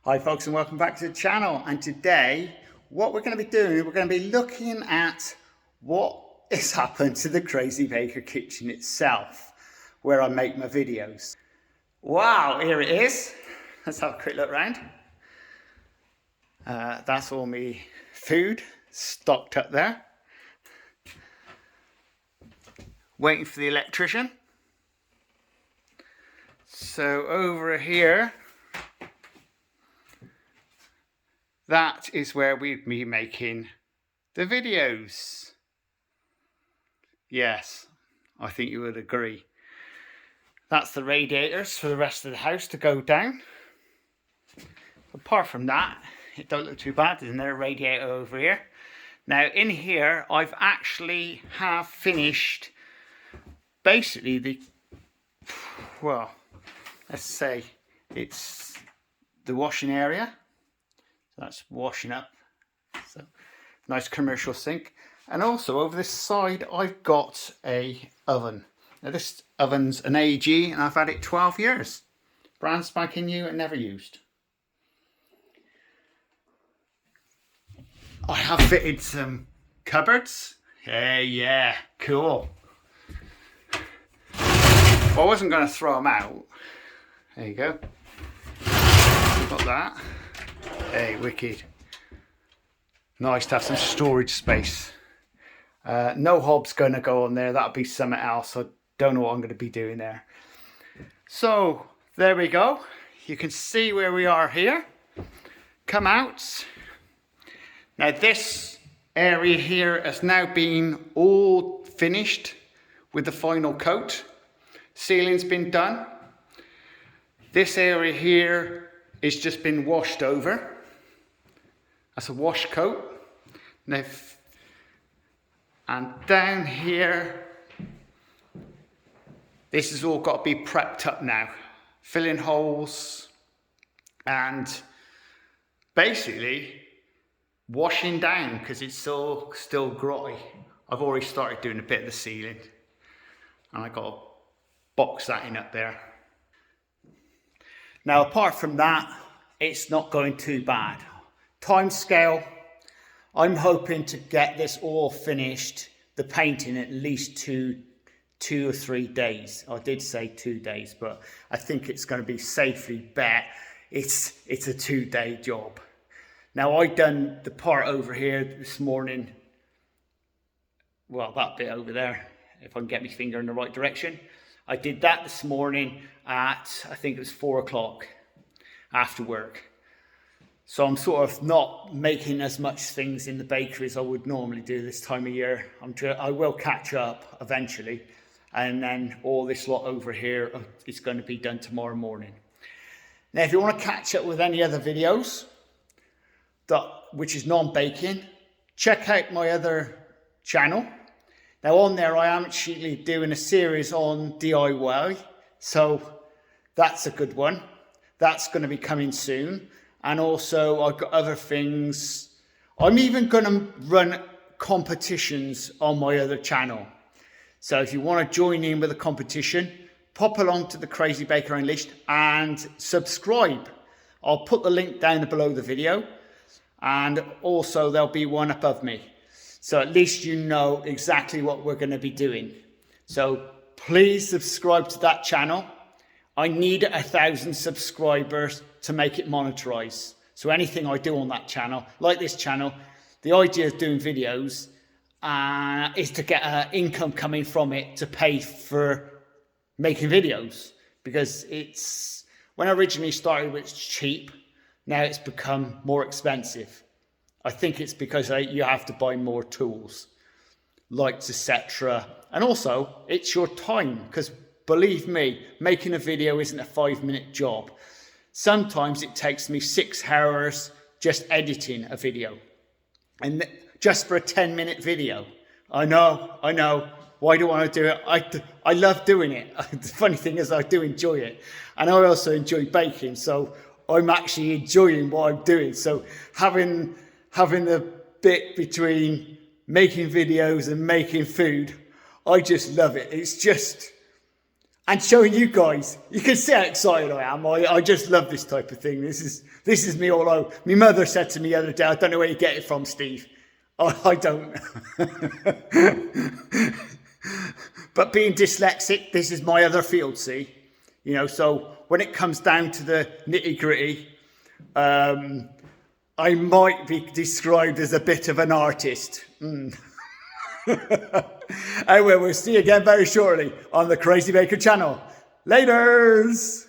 Hi folks, and welcome back to the channel. And today what we're going to be doing, we're going to be looking at what has happened to the Crazy Baker kitchen itself, where I make my videos. Wow, here it is. Let's have a quick look around. That's all my food stocked up there, waiting for the electrician. So over here, that is where we'd be making the videos. Yes, I think you would agree. That's the radiators for the rest of the house to go down. Apart from that, it don't look too bad. There's another radiator over here. Now in here, I've actually have finished basically the, well, let's say it's the washing area. That's washing up, so nice commercial sink. And also over this side I've got a oven. Now this oven's an AEG and I've had it 12 years. Brand spanking new and never used. I have fitted some cupboards. Yeah, cool. Well, I wasn't going to throw them out. There you go. Got that. Hey, wicked. Nice to have some storage space. No hob's going to go on there. That'll be something else. I don't know what I'm going to be doing there. So, there we go. You can see where we are here. Come out. Now this area here has now been all finished with the final coat. Ceiling's been done. This area here has just been washed over. That's a wash coat. Now, and down here, this has all got to be prepped up now. Filling holes and basically washing down because it's still grotty. I've already started doing a bit of the ceiling and I got to box that in up there. Now apart from that, it's not going too bad. Time scale, I'm hoping to get this all finished, the painting, at least two or 3 days. I did say 2 days, but I think it's going to be safely bet it's a 2-day job. Now I done the part over here this morning, well that bit over there, if I can get my finger in the right direction. I did that this morning at, I think it was 4 o'clock after work. So I'm sort of not making as much things in the bakery as I would normally do this time of year. I will catch up eventually. And then all this lot over here is going to be done tomorrow morning. Now, if you want to catch up with any other videos, which is non-baking, check out my other channel. Now on there, I am actually doing a series on DIY. So that's a good one. That's going to be coming soon. And also I've got other things. I'm even going to run competitions on my other channel. So if you want to join in with a competition, pop along to the Crazy Baker Unleashed and subscribe. I'll put the link down below the video. And also there'll be one above me. So at least you know exactly what we're going to be doing. So please subscribe to that channel. I need 1,000 subscribers to make it monetize. So anything I do on that channel, like this channel, the idea of doing videos is to get income coming from it to pay for making videos. Because when I originally started, it was cheap. Now it's become more expensive. I think it's because you have to buy more tools, lights, etc. And also, it's your time, because believe me, making a video isn't a 5-minute job. Sometimes it takes me 6 hours just editing a video. And just for a 10-minute video. I know. Why do I want to do it? I love doing it. The funny thing is I do enjoy it. And I also enjoy baking. So I'm actually enjoying what I'm doing. So having the bit between making videos and making food, I just love it. It's just, and showing you guys. You can see how excited I am. I just love this type of thing. This is me all over. My mother said to me the other day, I don't know where you get it from, Steve. I don't. But being dyslexic, this is my other field, see? You know, so when it comes down to the nitty gritty, I might be described as a bit of an artist. Anyway, we'll see you again very shortly on the Crazy Baker channel. Laters!